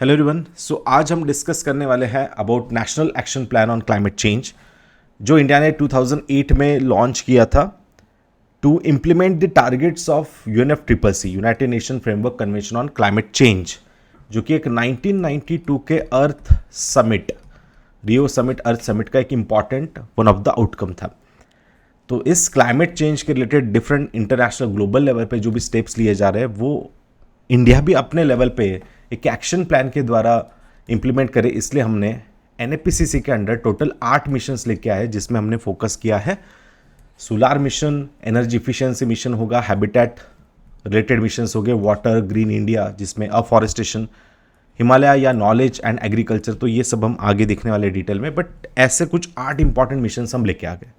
Hello everyone. आज हम discuss करने वाले हैं about national action plan on climate change, जो इंडिया ने 2008 में लॉन्च किया था to implement the targets of UNFCCC, United Nation Framework Convention on climate change, जो कि एक 1992 के earth summit, Rio summit, earth summit का एक important one of the outcome था। तो इस क्लाइमेट चेंज के related different international global level पे जो भी स्टेप्स लिए जा रहे हैं, वो इंडिया भी अपने लेवल पे एक एक्शन प्लान के द्वारा इम्प्लीमेंट करे। इसलिए हमने एनएपीसीसी के अंडर टोटल 8 मिशंस लेके आए, जिसमें हमने फोकस किया है solar mission, energy efficiency mission होगा, हैबिटेट रिलेटेड मिशंस हो गए, वाटर, ग्रीन इंडिया जिसमें अफॉरेस्टेशन, हिमालय या नॉलेज एंड एग्रीकल्चर। तो ये सब हम आगे देखने वाले डिटेल में, बट ऐसे कुछ 8 इंपॉर्टेंट मिशंस हम लेके आ गए।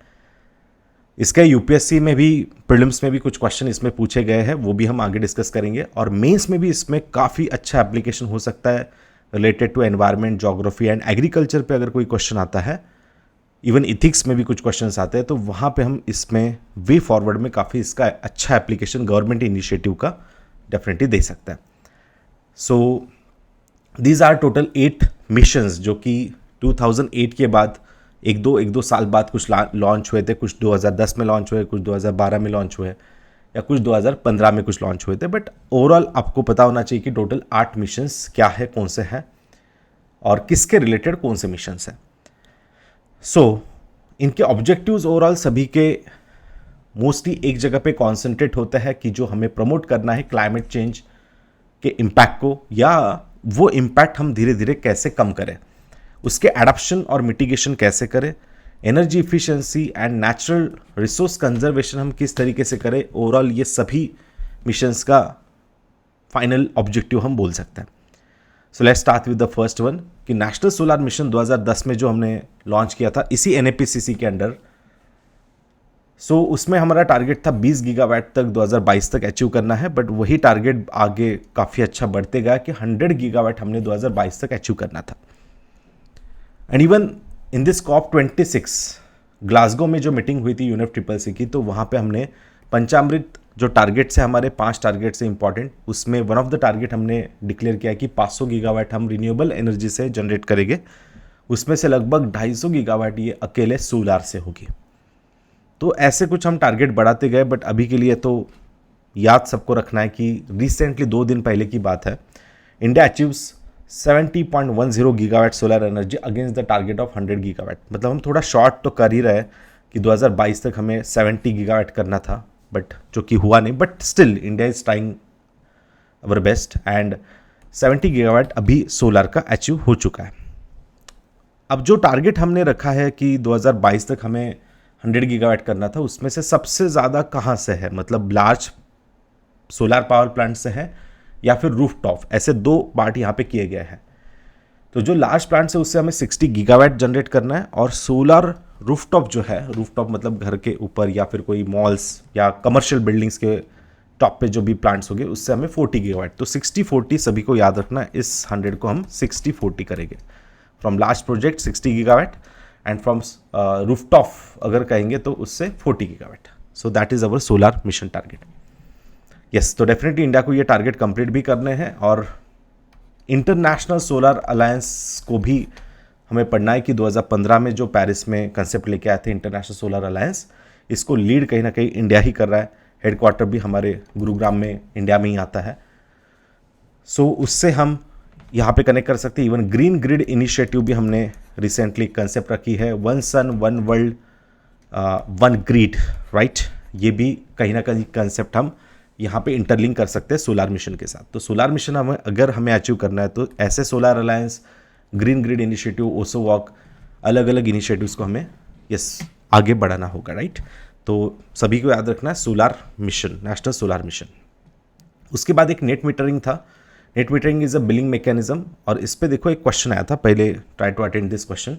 इसके यूपीएससी में भी, प्रीलिम्स में भी कुछ क्वेश्चन इसमें पूछे गए हैं, वो भी हम आगे डिस्कस करेंगे। और मेंस में भी इसमें काफ़ी अच्छा एप्लीकेशन हो सकता है related to environment, geography and agriculture पे अगर कोई क्वेश्चन आता है। इवन इथिक्स में भी कुछ क्वेश्चंस आते हैं, तो वहाँ पे हम इसमें वे फॉरवर्ड में काफ़ी इसका अच्छा एप्लीकेशन गवर्नमेंट इनिशिएटिव का डेफिनेटली दे सकता है। So these are total 8 missions, जो कि 2008 के बाद एक दो साल बाद कुछ लॉन्च हुए थे। कुछ 2010 में लॉन्च हुए, कुछ 2012 में लॉन्च हुए, या कुछ 2015 में कुछ लॉन्च हुए थे। बट ओवरऑल आपको पता होना चाहिए कि टोटल 8 मिशंस क्या है, कौन से हैं और किसके रिलेटेड कौन से मिशंस हैं। इनके ऑब्जेक्टिव्स ओवरऑल सभी के मोस्टली एक जगह पे कॉन्सेंट्रेट होता है कि जो हमें प्रमोट करना है क्लाइमेट चेंज के इम्पैक्ट को, या वो इम्पैक्ट हम धीरे धीरे कैसे कम करें, उसके एडप्शन और मिटिगेशन कैसे करें, energy efficiency and natural resource conservation हम किस तरीके से करें। ओवरऑल ये सभी मिशंस का फाइनल ऑब्जेक्टिव हम बोल सकते हैं। So let's start with the first one कि नेशनल सोलर मिशन 2010 में जो हमने लॉन्च किया था इसी एनएपीसीसी के अंडर। उसमें हमारा टारगेट था 20 गीगावाट तक 2022 तक अचीव करना है, बट वही टारगेट आगे काफ़ी अच्छा बढ़ते गया कि 100 गीगावाट हमने 2022 तक अचीव करना था। And even in this COP26 Glasgow में जो मीटिंग हुई थी यूएनएफसीसीसी की, तो वहाँ पे हमने पंचामृत जो टारगेट्स है, हमारे 5 टारगेट्स है इंपॉर्टेंट, उसमें वन ऑफ द टारगेट हमने डिक्लेयर किया कि 500 गीगावाट हम रिन्यूएबल एनर्जी से जनरेट करेंगे। उसमें से लगभग 250 गीगावाट ये अकेले सोलार से होगी। तो ऐसे कुछ हम टारगेट बढ़ाते गए, बट अभी के लिए तो याद सबको रखना है कि रिसेंटली 2 दिन पहले की बात है, India achieves 70.10 gigawatt solar energy against the target of 100 gigawatt. मतलब हम थोड़ा शॉर्ट तो कर ही रहे कि 2022 तक हमें 70 गीगावाट करना था, बट जो कि हुआ नहीं। But still India is trying our best and 70 gigawatt अभी सोलर का अचीव हो चुका है। अब जो टारगेट हमने रखा है कि 2022 तक हमें 100 गीगावाट करना था, उसमें से सबसे ज़्यादा कहाँ से है, मतलब लार्ज सोलर पावर प्लांट से है या फिर रूफटॉप, ऐसे 2 पार्ट यहाँ पे किए गए हैं। तो जो लार्ज प्लांट है उससे हमें 60 गीगावाट जनरेट करना है, और सोलर रूफटॉप जो है, रूफटॉप मतलब घर के ऊपर या फिर कोई मॉल्स या कमर्शियल बिल्डिंग्स के टॉप पे जो भी प्लांट्स होंगे, उससे हमें 40 गीगावाट। तो 60-40 सभी को याद रखना है, इस 100 को हम 60-40 करेंगे। From large project 60 gigawatt and from rooftop अगर कहेंगे तो उससे 40 gigawatt. So that is our solar mission target. Yes, तो डेफिनेटली इंडिया को ये टारगेट कंप्लीट भी करने हैं, और इंटरनेशनल सोलर अलायंस को भी हमें पढ़ना है कि 2015 में जो पेरिस में कंसेप्ट लेके आए थे इंटरनेशनल सोलर अलायंस, इसको लीड कहीं ना कहीं इंडिया ही कर रहा है। हेडक्वार्टर भी हमारे गुरुग्राम में, इंडिया में ही आता है। उससे हम यहाँ पे कनेक्ट कर सकते हैं। इवन ग्रीन ग्रिड इनिशिएटिव भी हमने रिसेंटली कंसेप्ट रखी है, 1 सन 1 वर्ल्ड 1 ग्रिड, राइट। ये भी कहीं ना कहीं कंसेप्ट हम यहाँ पे इंटरलिंक कर सकते हैं सोलार मिशन के साथ। तो सोलार मिशन हमें अचीव करना है, तो ऐसे solar alliance, green grid initiative, ओसो वॉक, अलग अलग इनिशिएटिव्स को हमें आगे बढ़ाना होगा, राइट। तो सभी को याद रखना है solar mission, national solar mission. उसके बाद एक नेट मीटरिंग था। Net metering is a billing mechanism, और इस पे देखो एक क्वेश्चन आया था पहले, try to attend this question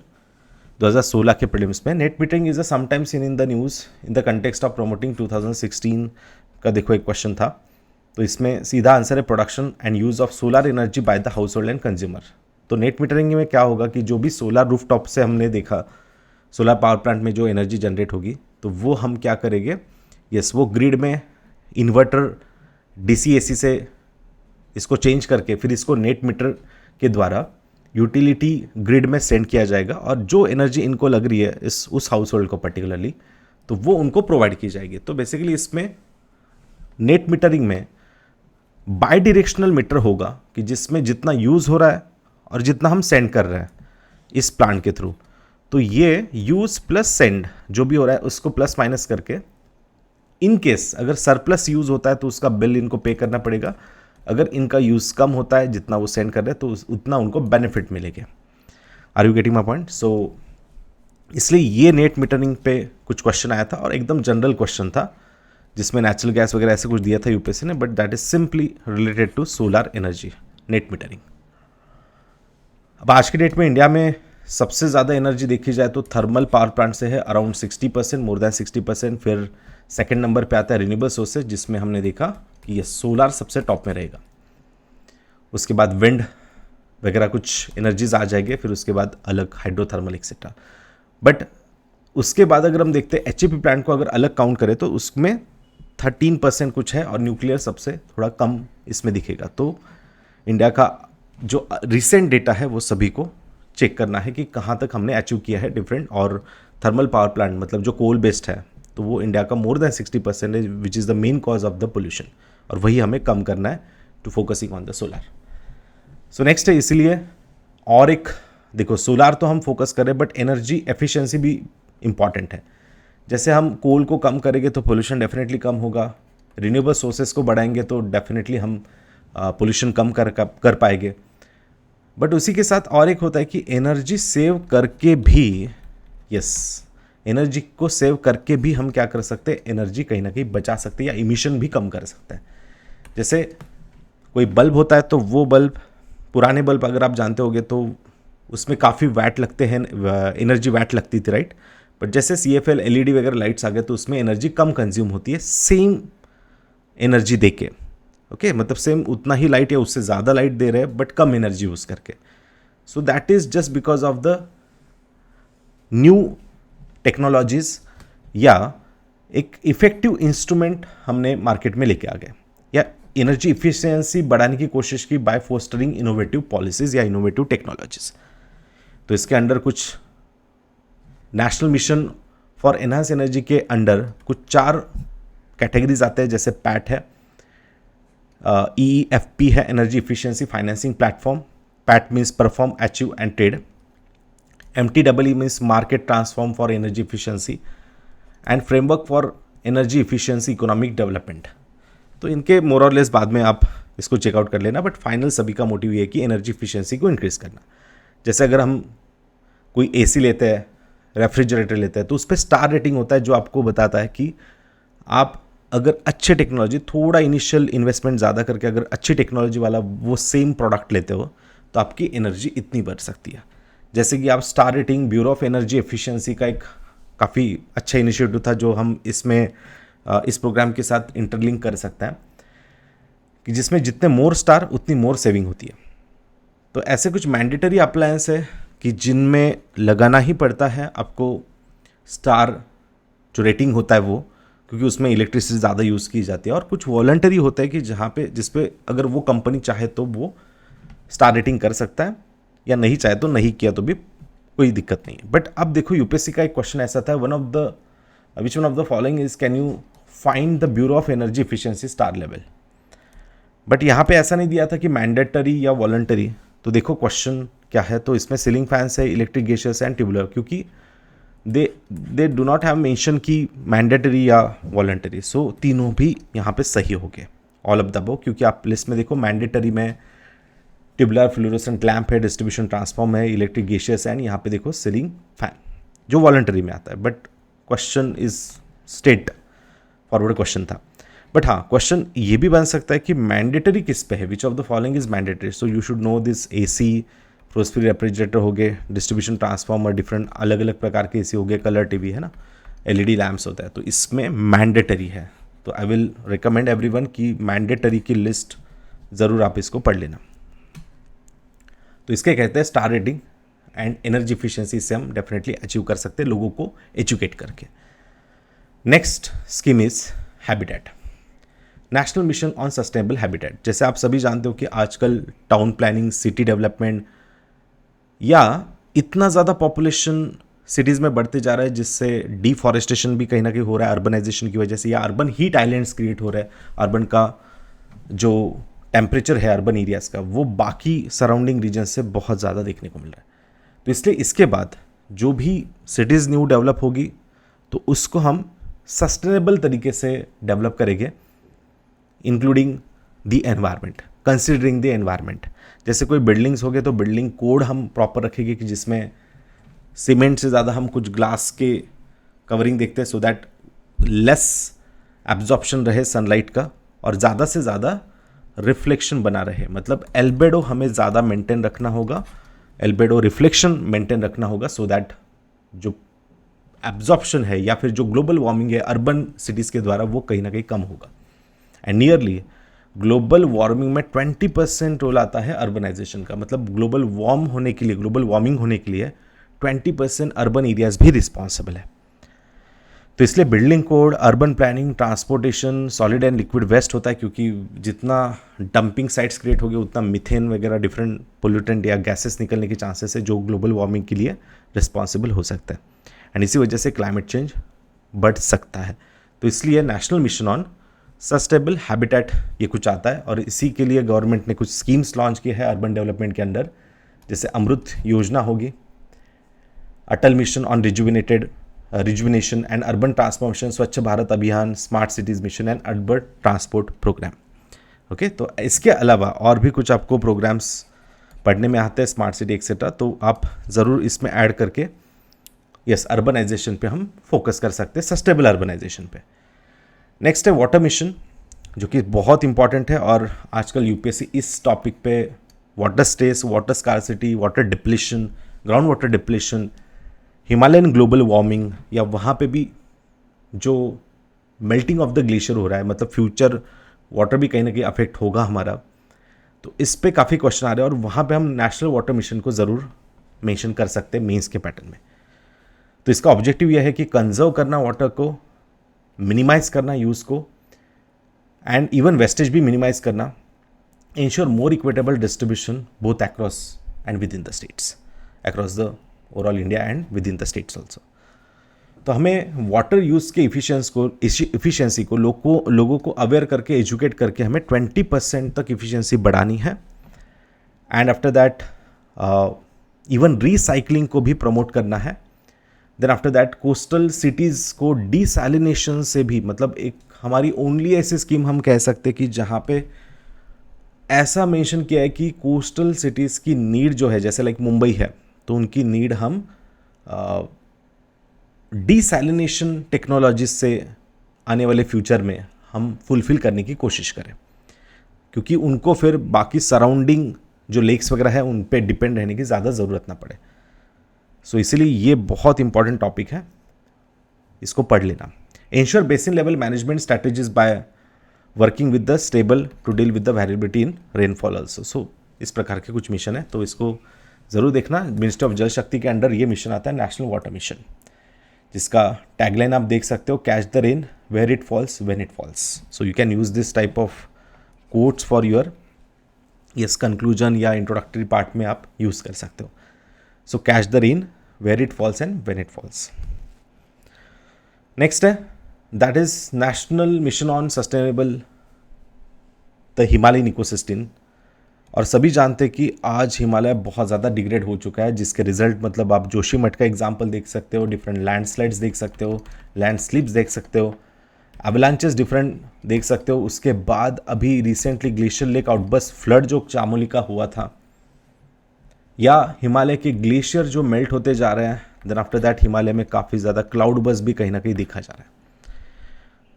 2016 के प्रीलिम्स में। Net metering is a sometimes seen in the news in the context of promoting 2016 का देखो एक क्वेश्चन था। तो इसमें सीधा आंसर है production and use of solar energy by the house hold and consumer. तो नेट मीटरिंग में क्या होगा कि जो भी सोलर रूफटॉप से हमने देखा, सोलर पावर प्लांट में जो एनर्जी जनरेट होगी, तो वो हम क्या करेंगे, वो ग्रिड में इन्वर्टर DC AC से इसको चेंज करके फिर इसको नेट मीटर के द्वारा यूटिलिटी ग्रिड में सेंड किया जाएगा और जो एनर्जी इनको लग रही है उस हाउस होल्ड को पर्टिकुलरली, तो वो उनको प्रोवाइड की जाएगी। तो बेसिकली इसमें नेट मीटरिंग में बाई डायरेक्शनल मीटर होगा कि जिसमें जितना यूज़ हो रहा है और जितना हम सेंड कर रहे हैं इस प्लांट के थ्रू, तो ये यूज़ प्लस सेंड जो भी हो रहा है उसको प्लस माइनस करके, इन केस अगर सरप्लस यूज़ होता है तो उसका बिल इनको पे करना पड़ेगा, अगर इनका यूज़ कम होता है जितना वो सेंड कर रहे हैं तो उतना उनको बेनिफिट मिलेगा। Are you getting my point? So इसलिए ये नेट मीटरिंग पे कुछ क्वेश्चन आया था और एकदम जनरल क्वेश्चन था जिसमें नेचुरल गैस वगैरह ऐसे कुछ दिया था यूपीएससी ने, but that is simply related to solar energy net metering. अब आज की डेट में इंडिया में सबसे ज़्यादा एनर्जी देखी जाए तो थर्मल पावर प्लांट से है अराउंड 60%, मोर देन 60%। फिर सेकंड नंबर पे आता है रिन्यूएबल सोर्सेज जिसमें हमने देखा कि ये सोलर सबसे टॉप में रहेगा। उसके बाद विंड वगैरह कुछ एनर्जीज आ जाएंगे, फिर उसके बाद अलग हाइड्रोथर्मल एक्सेट्रा। बट उसके बाद अगर हम देखते हैं एचईपी प्लांट को अगर अलग काउंट करें तो उसमें 13% कुछ है और न्यूक्लियर सबसे थोड़ा कम इसमें दिखेगा। तो इंडिया का जो रिसेंट डेटा है वो सभी को चेक करना है कि कहाँ तक हमने अचीव किया है डिफरेंट। और थर्मल पावर प्लांट मतलब जो कोल बेस्ड है तो वो इंडिया का more than 60% which is the main cause of the pollution, और वही हमें कम करना है to focusing on the solar. So next है, इसीलिए और एक देखो सोलार तो हम फोकस करें बट एनर्जी एफिशिएंसी भी इंपॉर्टेंट है। जैसे हम कोल को कम करेंगे तो पोल्यूशन डेफिनेटली कम होगा, रिन्यूएबल सोर्सेज को बढ़ाएंगे तो डेफिनेटली हम पोल्यूशन कम कर पाएंगे। बट उसी के साथ और एक होता है कि एनर्जी सेव करके भी, एनर्जी को सेव करके भी हम क्या कर सकते हैं, एनर्जी कहीं ना कहीं बचा सकते हैं या इमिशन भी कम कर सकते हैं। जैसे कोई बल्ब होता है तो वो बल्ब, पुराने बल्ब अगर आप जानते होंगे तो उसमें काफ़ी वैट लगते हैं, एनर्जी वैट लगती थी, राइट। बट जैसे CFL LED वगैरह लाइट्स आ गए तो उसमें एनर्जी कम कंज्यूम होती है सेम एनर्जी दे के। ओके, मतलब सेम उतना ही लाइट या उससे ज़्यादा लाइट दे रहे हैं बट कम एनर्जी यूज़ करके। So that is just because of the new technologies या एक इफेक्टिव इंस्ट्रूमेंट हमने मार्केट में लेके आ गए, या एनर्जी इफिशियंसी बढ़ाने की कोशिश की बाय फोस्टरिंग इनोवेटिव पॉलिसीज या इनोवेटिव टेक्नोलॉजीज। तो इसके अंडर कुछ national mission for enhance energy के अंडर कुछ 4 कैटेगरीज आते हैं, जैसे पैट है, EEFP है energy efficiency financing platform, PAT means perform achieve and trade, MTEE means market transform for energy efficiency and framework for energy efficiency economic development. तो इनके मोर और लेस बाद में आप इसको चेकआउट कर लेना, बट फाइनल सभी का मोटिव ये है कि एनर्जी इफिशियंसी को इंक्रीज करना। जैसे अगर हम कोई AC लेते हैं, रेफ्रिजरेटर लेते हैं, तो उस पर स्टार रेटिंग होता है जो आपको बताता है कि आप अगर अच्छे टेक्नोलॉजी, थोड़ा इनिशियल इन्वेस्टमेंट ज़्यादा करके अगर अच्छी टेक्नोलॉजी वाला वो सेम प्रोडक्ट लेते हो तो आपकी एनर्जी इतनी बढ़ सकती है। जैसे कि आप star rating bureau of energy efficiency का एक काफ़ी अच्छा इनिशिएटिव था जो हम इसमें इस प्रोग्राम के साथ इंटरलिंक कर सकते हैं, कि जिसमें जितने मोर स्टार उतनी मोर सेविंग होती है। तो ऐसे कुछ मैंडेटरी अप्लायंस है कि जिनमें लगाना ही पड़ता है आपको स्टार जो रेटिंग होता है वो, क्योंकि उसमें इलेक्ट्रिसिटी ज़्यादा यूज़ की जाती है। और कुछ वॉलंटरी होता है कि जहाँ पे जिस पे अगर वो कंपनी चाहे तो वो स्टार रेटिंग कर सकता है, या नहीं चाहे तो नहीं किया तो भी कोई दिक्कत नहीं है। बट अब देखो यूपीएससी का एक क्वेश्चन ऐसा था, which one of the following is can you find the bureau of energy efficiency star level. But यहाँ पे ऐसा नहीं दिया था कि मैंडेटरी या वॉलंटरी। तो देखो क्वेश्चन क्या है, तो इसमें सीलिंग फैंस है, इलेक्ट्रिक गेसेस एंड ट्यूबुलर, क्योंकि they do not have mention की मैंडेटरी या वॉलंटरी। सो तीनों भी यहाँ पे सही हो गए, ऑल ऑफ द अबव। क्योंकि आप लिस्ट में देखो मैंडेटरी में ट्यूबुलर फ्लोरोसेंट लैंप है, डिस्ट्रीब्यूशन ट्रांसफॉर्म है, इलेक्ट्रिक गेसेस एंड यहाँ पे देखो सीलिंग फैन जो वॉलंटरी में आता है। But question is straight forward question था। बट हाँ, क्वेश्चन ये भी बन सकता है कि मैंडेटरी किस पे है, which of the following is mandatory. So you should know this. AC frost free refrigerator हो गए, डिस्ट्रीब्यूशन ट्रांसफॉर्मर, डिफरेंट अलग अलग प्रकार के AC हो गए, कलर TV है ना, LED लैम्प्स होता है, तो इसमें मैंडेटरी है। तो आई विल रिकमेंड एवरीवन कि मैंडेटरी की लिस्ट ज़रूर आप इसको पढ़ लेना। तो इसके कहते हैं star rating and energy efficiency से हम डेफिनेटली अचीव कर सकते हैं लोगों को एजुकेट करके। Next scheme is habitat. National mission on sustainable habitat, जैसे आप सभी जानते हो कि आजकल टाउन प्लानिंग, सिटी डेवलपमेंट या इतना ज़्यादा पॉपुलेशन सिटीज़ में बढ़ते जा रहा है जिससे डिफॉरेस्टेशन भी कहीं ना कहीं हो रहा है अर्बनाइजेशन की वजह से, या अर्बन हीट आइलैंड्स क्रिएट हो रहा है। अर्बन का जो टेम्परेचर है अर्बन एरियाज़ का वो बाकी सराउंडिंग रीजन से बहुत ज़्यादा देखने को मिल रहा है। तो इसलिए इसके बाद जो भी सिटीज़ न्यू डेवलप होगी तो उसको हम सस्टेनेबल तरीके से डेवलप करेंगे, including the environment, considering the environment. जैसे कोई बिल्डिंग्स हो गए तो बिल्डिंग कोड हम प्रॉपर रखेंगे कि जिसमें सीमेंट से ज़्यादा हम कुछ ग्लास के कवरिंग देखते हैं, सो दैट लेस एब्जॉर्प्शन रहे सनलाइट का और ज़्यादा से ज़्यादा रिफ्लेक्शन बना रहे। मतलब एल्बेडो हमें ज़्यादा मेंटेन रखना होगा, एल्बेडो रिफ्लेक्शन मेंटेन रखना होगा, सो दैट जो एब्जॉर्प्शन है या फिर जो ग्लोबल वार्मिंग है अर्बन सिटीज़ के द्वारा वो कहीं ना कहीं कम होगा। एंड नियरली ग्लोबल वार्मिंग में 20% रोल आता है अर्बनाइजेशन का। मतलब ग्लोबल वार्मिंग होने के लिए 20% अर्बन एरियाज भी रिस्पॉन्सिबल है। तो इसलिए building code, urban planning, transportation, solid and liquid waste होता है, क्योंकि जितना डंपिंग साइट्स क्रिएट होगी उतना मीथेन वगैरह डिफरेंट पोल्यूटेंट या गैसेस निकलने के चांसेस है जो ग्लोबल वार्मिंग के लिए रिस्पॉन्सिबल हो सकता है। एंड इसी वजह से क्लाइमेट चेंज बढ़ सकता है। तो इसलिए national mission on sustainable habitat ये कुछ आता है, और इसी के लिए गवर्नमेंट ने कुछ स्कीम्स लॉन्च की है अर्बन डेवलपमेंट के अंडर, जैसे अमृत योजना होगी, Atal mission on rejuvenation and urban transformation, Swachh Bharat Abhiyan, smart cities mission and urban transport programme. Okay, तो इसके अलावा और भी कुछ आपको प्रोग्राम्स पढ़ने में आते हैं, स्मार्ट सिटी एक्सेट्रा, तो आप ज़रूर इसमें ऐड करके यस अर्बनाइजेशन पे हम फोकस कर सकते हैं, सस्टेनेबल अर्बनाइजेशन पे। नेक्स्ट है वाटर मिशन, जो कि बहुत इंपॉर्टेंट है, और आजकल यूपीएससी इस टॉपिक पे water stress, water scarcity, water depletion, ground water depletion, Himalayan global warming, या वहाँ पे भी जो मेल्टिंग ऑफ द ग्लेशियर हो रहा है, मतलब फ्यूचर वाटर भी कहीं ना कहीं अफेक्ट होगा हमारा, तो इस पे काफ़ी क्वेश्चन आ रहे हैं, और वहाँ पे हम नेशनल वाटर मिशन को ज़रूर मेंशन कर सकते हैं मेंस के पैटर्न में। तो इसका ऑब्जेक्टिव यह है कि कंजर्व करना वाटर को, मिनिमाइज करना यूज़ को, एंड इवन वेस्टेज भी मिनिमाइज करना, ensure more equitable distribution both across and with in the states, across the overall India and with in the states also. तो हमें वाटर यूज़ के efficiency को लोगों को अवेयर करके, एजुकेट करके हमें 20% तक इफ़िशियंसी बढ़ानी है। And after that even recycling को भी प्रमोट करना है। Then after that coastal cities को डिसैलिनेशन से भी, मतलब एक हमारी ओनली ऐसी स्कीम हम कह सकते हैं कि जहाँ पे ऐसा मेंशन किया है कि कोस्टल सिटीज़ की नीड जो है, जैसे लाइक मुंबई है, तो उनकी नीड हम डिसैलिनेशन टेक्नोलॉजी से आने वाले फ्यूचर में हम फुलफिल करने की कोशिश करें, क्योंकि उनको फिर बाकी सराउंडिंग जो लेक्स वगैरह है उन पे डिपेंड रहने की ज़्यादा ज़रूरत ना पड़े। सो इसीलिए ये बहुत इंपॉर्टेंट टॉपिक है, इसको पढ़ लेना। Ensure basin level management strategies by working with the stable to deal with the variability in rainfall also. So इस प्रकार के कुछ मिशन है, तो इसको ज़रूर देखना। मिनिस्ट्री ऑफ जल शक्ति के अंडर ये मिशन आता है, नेशनल वाटर मिशन, जिसका टैगलाइन आप देख सकते हो, catch the rain where it falls when it falls. So you can use this type of quotes for your conclusion या इंट्रोडक्टरी पार्ट में आप यूज़ कर सकते हो। So catch the rain where it falls and when it falls. Next है, that is national mission on sustainable the Himalayan ecosystem. और सभी जानते हैं कि आज हिमालय बहुत ज़्यादा डिग्रेड हो चुका है, जिसके रिजल्ट मतलब आप जोशीमठ का एग्जाम्पल देख सकते हो, डिफरेंट लैंडस्लाइड्स देख सकते हो, लैंडस्लिप्स देख सकते हो, एवलांचेस डिफरेंट देख सकते हो। उसके बाद अभी recently glacier lake outburst flood जो चामोली का हुआ था, या हिमालय के ग्लेशियर जो मेल्ट होते जा रहे हैं, देन आफ्टर दैट हिमालय में काफ़ी ज़्यादा क्लाउड बर्स्ट भी कहीं ना कहीं देखा जा रहा है।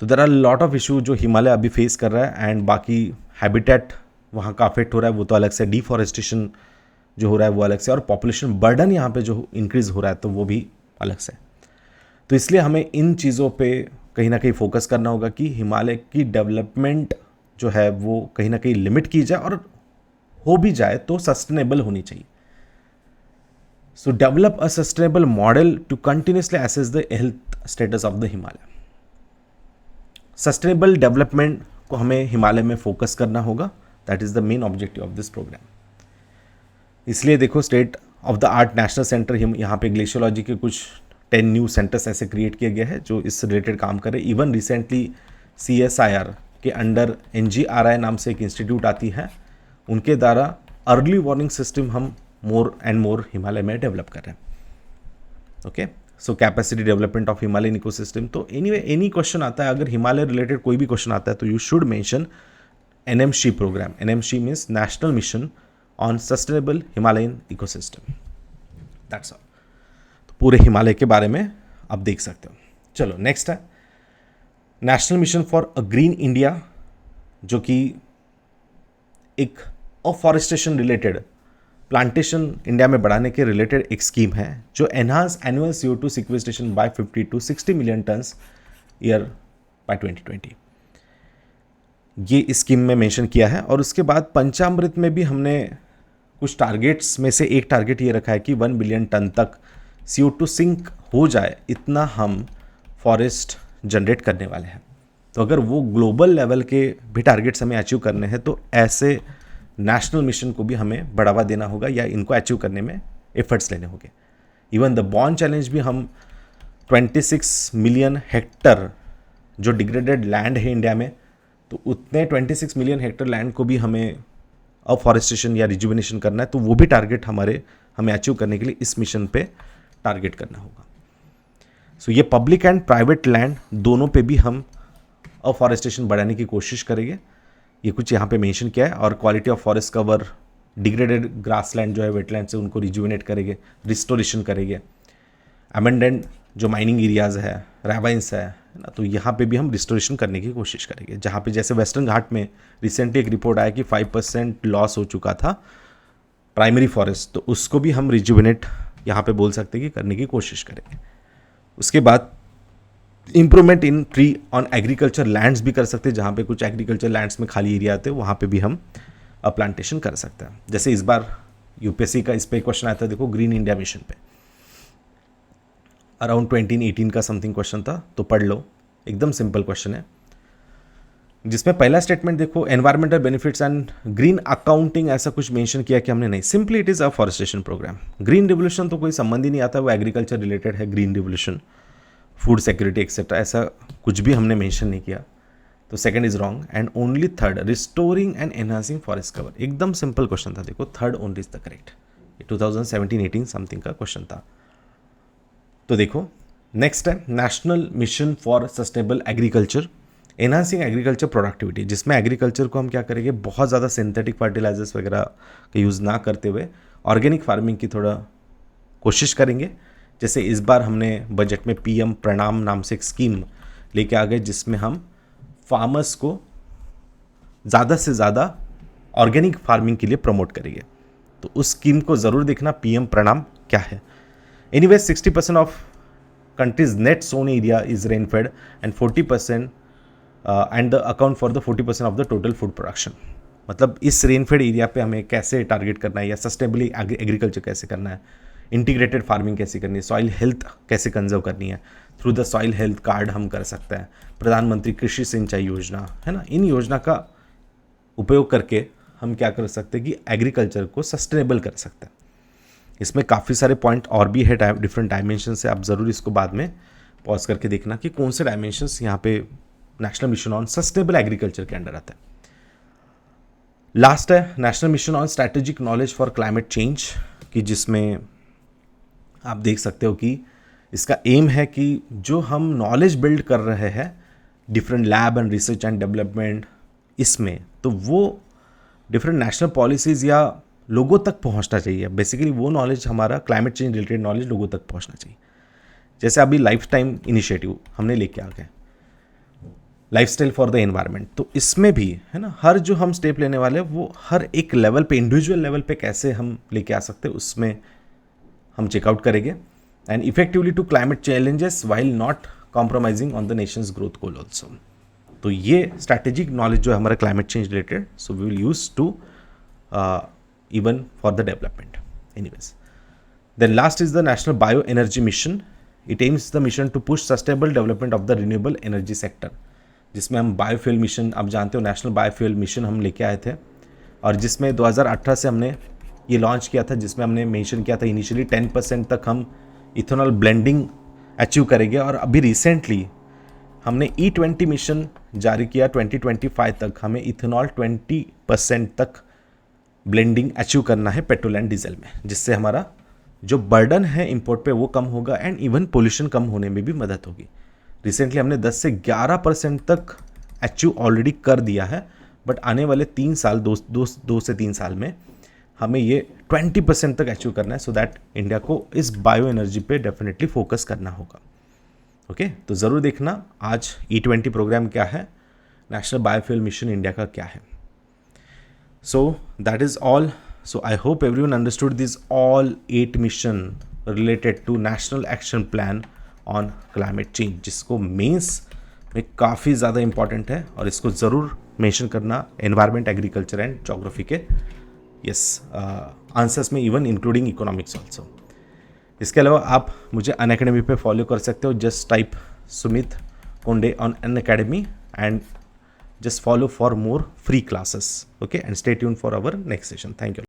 तो there are lot of issue जो हिमालय अभी फेस कर रहा है, एंड बाकी हैबिटेट वहाँ का अफेक्ट हो रहा है, वो तो अलग से, डिफॉरेस्टेशन जो हो रहा है वो अलग से, और पॉपुलेशन बर्डन यहाँ पे जो इंक्रीज़ हो रहा है तो वो भी अलग से। तो इसलिए हमें इन चीज़ों पे कहीं ना कहीं फोकस करना होगा कि हिमालय की डेवलपमेंट जो है वो कहीं ना कहीं लिमिट की जाए, और हो भी जाए तो सस्टेनेबल होनी चाहिए। So develop a sustainable model to continuously assess the health status of the Himalaya. Sustainable development को हमें हिमालय में फोकस करना होगा। That is the main objective of this program. इसलिए देखो state of the art national centre यहाँ पे ग्लेशियोलॉजी के कुछ 10 न्यू सेंटर्स ऐसे क्रिएट किए गए हैं जो इस रिलेटेड काम करें। इवन रिसेंटली CSIR के अंडर NGRI नाम से एक इंस्टीट्यूट आती है, उनके द्वारा अर्ली वार्निंग सिस्टम हम मोर एंड मोर हिमालय में डेवलप कर रहे हैं। Okay, so capacity development of Himalayan ecosystem. तो एनीवे एनी क्वेश्चन आता है, अगर हिमालय रिलेटेड कोई भी क्वेश्चन आता है तो you should mention NMC program. NMC means national mission on sustainable Himalayan ecosystem. That's all. तो पूरे हिमालय के बारे में आप देख सकते हो। चलो नेक्स्ट है national mission for a green India, जो कि एक अफॉरेस्टेशन रिलेटेड प्लांटेशन इंडिया में बढ़ाने के रिलेटेड एक स्कीम है, जो enhance annual CO2 sequestration by 50 to 60 million tons year by 2020। ये इस स्कीम में मेंशन किया है। और उसके बाद पंचामृत में भी हमने कुछ टारगेट्स में से एक टारगेट ये रखा है कि 1 बिलियन टन तक CO2 सिंक हो जाए, इतना हम फॉरेस्ट जनरेट करने वाले हैं। तो अगर वो ग्लोबल लेवल के भी टारगेट्स हमें अचीव करने हैं तो ऐसे नेशनल मिशन को भी हमें बढ़ावा देना होगा या इनको अचीव करने में एफर्ट्स लेने होंगे। इवन द बॉन्ड चैलेंज भी हम 26 मिलियन हेक्टर जो डिग्रेडेड लैंड है इंडिया में, तो उतने 26 मिलियन हेक्टर लैंड को भी हमें अफॉरेस्टेशन या रिजुविनेशन करना है। तो वो भी टारगेट हमें अचीव करने के लिए इस मिशन पे टारगेट करना होगा। सो ये पब्लिक एंड प्राइवेट लैंड दोनों पे भी हम अफॉरेस्टेशन बढ़ाने की कोशिश करेंगे। ये कुछ यहाँ पे मेंशन किया है। और quality of forest cover, degraded grassland जो है वेटलैंड से उनको रिजुविनेट करेंगे, रिस्टोरेशन करेंगे। अमेंडेंट जो माइनिंग एरियाज़ है, रैवाइंस है ना, तो यहाँ पे भी हम रिस्टोरेशन करने की कोशिश करेंगे। जहाँ पे जैसे वेस्टर्न घाट में रिसेंटली एक रिपोर्ट आया कि 5% लॉस हो चुका था प्राइमरी फॉरेस्ट, तो उसको भी हम रिजुविनेट यहाँ पे बोल सकते हैं कि करने की कोशिश करेंगे। उसके बाद improvement in tree on agriculture lands भी कर सकते हैं। जहाँ पे कुछ एग्रीकल्चर लैंड्स में खाली एरिया आते हैं वहाँ पे भी हम प्लांटेशन कर सकते हैं। जैसे इस बार UPSC का इस पे क्वेश्चन आया था, देखो ग्रीन इंडिया मिशन पे अराउंड 2018 का समथिंग क्वेश्चन था, तो पढ़ लो, एकदम सिंपल क्वेश्चन है। जिसमें पहला स्टेटमेंट देखो environmental benefits and green accounting ऐसा कुछ मेंशन किया कि हमने नहीं, simply it is a forestation program. Green revolution तो कोई संबंध ही नहीं आता, वो एग्रीकल्चर रिलेटेड है। Green revolution, food security etcetera, ऐसा कुछ भी हमने मेंशन नहीं किया। तो second is wrong. And only third, restoring and enhancing forest cover, एकदम सिंपल क्वेश्चन था। देखो third only is the correct. 2017-18 something का क्वेश्चन था। तो देखो नेक्स्ट है national mission for sustainable agriculture, enhancing agriculture productivity, जिसमें एग्रीकल्चर को हम क्या करेंगे, बहुत ज़्यादा सिंथेटिक फर्टिलाइजर्स वगैरह का यूज़ ना करते हुए ऑर्गेनिक फार्मिंग की थोड़ा कोशिश करेंगे। जैसे इस बार हमने बजट में PM प्रणाम नाम से एक स्कीम लेके आ गए, जिसमें हम फार्मर्स को ज़्यादा से ज़्यादा ऑर्गेनिक फार्मिंग के लिए प्रमोट करेंगे। तो उस स्कीम को ज़रूर देखना, PM प्रणाम क्या है। Anyway 60% of countries net sown area is rainfed and 40% and the account for the 40% of the total food production. मतलब इस रेनफेड एरिया पे हमें कैसे टारगेट करना है या सस्टेनेबली एग्रीकल्चर कैसे करना है, इंटीग्रेटेड फार्मिंग कैसे करनी है, सॉइल हेल्थ कैसे कंजर्व करनी है। Through the soil health card हम कर सकते हैं, प्रधानमंत्री कृषि सिंचाई योजना है ना, इन योजना का उपयोग करके हम क्या कर सकते हैं कि एग्रीकल्चर को सस्टेनेबल कर सकते हैं। इसमें काफ़ी सारे पॉइंट और भी है, डिफरेंट डायमेंशन से, आप ज़रूर इसको बाद में पॉज करके देखना कि कौन से डायमेंशंस यहाँ पे national mission on sustainable agriculture के अंडर आता है। लास्ट है national mission on strategic knowledge for climate change, कि जिसमें आप देख सकते हो कि इसका एम है कि जो हम नॉलेज बिल्ड कर रहे हैं different lab and research and development इसमें, तो वो डिफरेंट नेशनल पॉलिसीज़ या लोगों तक पहुंचना चाहिए। बेसिकली वो नॉलेज हमारा क्लाइमेट चेंज रिलेटेड नॉलेज लोगों तक पहुंचना चाहिए। जैसे अभी लाइफ टाइम इनिशिएटिव हमने लेके आ गए, लाइफस्टाइल फॉर द एनवायरनमेंट, तो इसमें भी है ना, हर जो हम स्टेप लेने वाले हैं वो हर एक लेवल पे, इंडिविजुअल लेवल पे कैसे हम लेके आ सकते हैं, उसमें हम चेकआउट करेंगे। And effectively to climate challenges while not compromising on the nation's growth goal also. तो ये स्ट्रैटेजिक नॉलेज जो है हमारा climate change related, so we will use to even for the development. Anyways, then last is the National Bioenergy Mission. It aims the mission to push sustainable development of the renewable energy sector. जिसमें हम biofuel mission, आप जानते हो national biofuel mission हम लेके आए थे, और जिसमें 2018 से हमने ये लॉन्च किया था, जिसमें हमने मेंशन किया था इनिशियली 10% तक हम इथेनॉल ब्लेंडिंग अचीव करेंगे। और अभी रिसेंटली हमने E20 मिशन जारी किया 2025 तक, हमें इथेनॉल 20% तक ब्लेंडिंग अचीव करना है पेट्रोल एंड डीजल में, जिससे हमारा जो बर्डन है इंपोर्ट पे वो कम होगा एंड इवन पोल्यूशन कम होने में भी मदद होगी। रिसेंटली हमने 10 से 11% तक अचीव ऑलरेडी कर दिया है, बट आने वाले 3 साल, 2 से 3 साल में हमें ये 20% तक अचीव करना है, सो दैट इंडिया को इस बायो एनर्जी पे डेफिनेटली फोकस करना होगा। ओके, तो ज़रूर देखना आज E20 प्रोग्राम क्या है, नेशनल बायोफ्यूल मिशन इंडिया का क्या है। So that is all. So I hope everyone understood these all 8 mission related to National Action Plan on Climate Change, जिसको मेंस में काफ़ी ज़्यादा इंपॉर्टेंट है और इसको ज़रूर मेंशन करना एनवायरनमेंट, एग्रीकल्चर एंड जोग्राफी के आंसर्स में, इवन इंक्लूडिंग इकोनॉमिक्स ऑल्सो। इसके अलावा आप मुझे अनअकैडमी पे फॉलो कर सकते हो, just type Sumit Konde on Unacademy and just follow for more free classes. Okay, and stay tuned for our next session. Thank you.